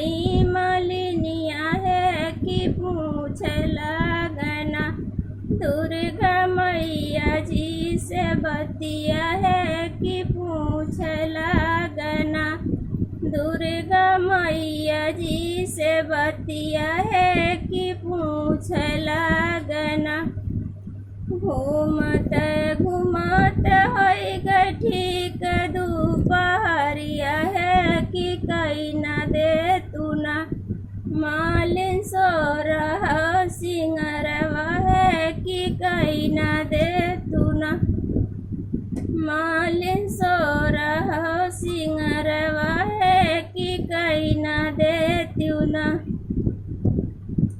आई मालिनिया है कि पूछ लगना। दुर्गा मैया जी से बतिया है कि पूछ लगना। दुर्गा मैया जी से बतिया है कि पूछ लगना। घूमत घूमत होई गई ठीक दोपहरिया है कि कई न दे तू ना। मालिन सो रहा सिंगरवा है कि कई न दे तू ना। मालिन सो रहा सिंगरवा है कि कई न दे तू ना।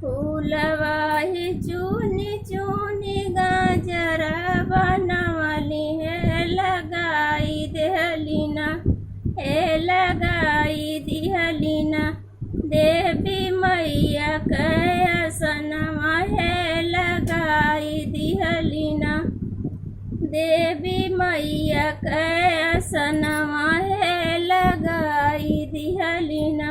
फूलवा ही चूनी चूनी गाजर बनवली है लगाई देहलीना। हे लगाई दिहलीना। देवी मैया के सनमा है लगाई दिहलीना। देवी मैया के सनमा है लगाई दिहलीना।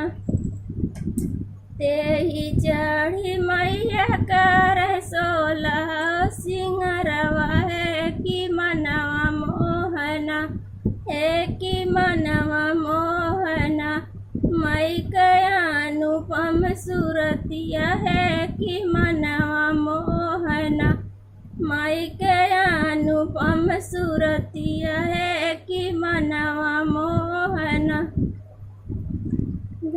तेही चढ़ी मैया कर 16 सिंगरवा है कि मनवा मोहना। है कि मनवा मोहना। मई के अनुपम सूरतिया है कि मनवा मोहना। मई के अनुपम सूरतिया है कि मनवा मोहना।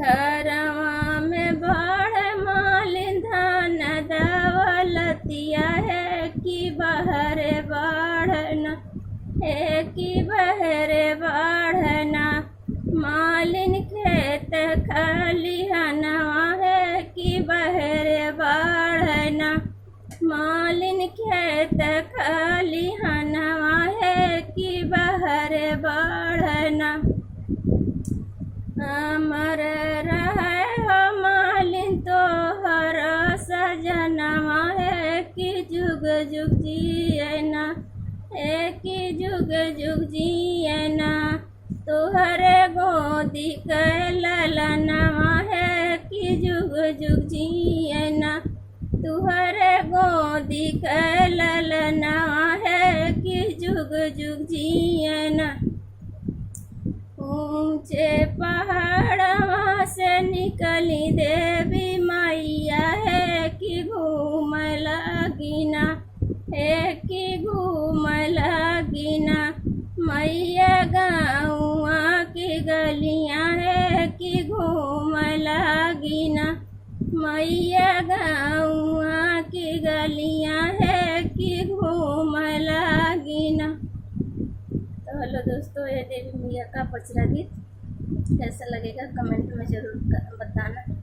घरवा में बाढ़ मालिन धन दौलतिया है कि बहरे बाढ़ना। है कि बहरे बाढ़ना। मालिन खेत खलिहनवा है कि बहरे बाढ़ना। मालिन खेत खलिहनवा है कि बहरे बाढ़ना। अमर रहे हो मालिन तोहर सजनवा है कि जुग जुग जियना। है कि जुग जुग जियना। तोहरे गोदी के ललनवा है कि जुग जुग जियना। तुहरे गोदी के ललनवा है कि जुग जुग जियना। ऊंचे पहाड़वा से निकली देवी मैया है कि घूम लगिना। है कि घूम लगिना। मैया गाँवा की गलियाँ है कि घूम लगिना। मैया गाँवा की गलियाँ है कि घूम लगिना। तो हेलो दोस्तों, ये देवी मैया का पचरा गीत कैसा लगेगा कमेंट में ज़रूर बताना।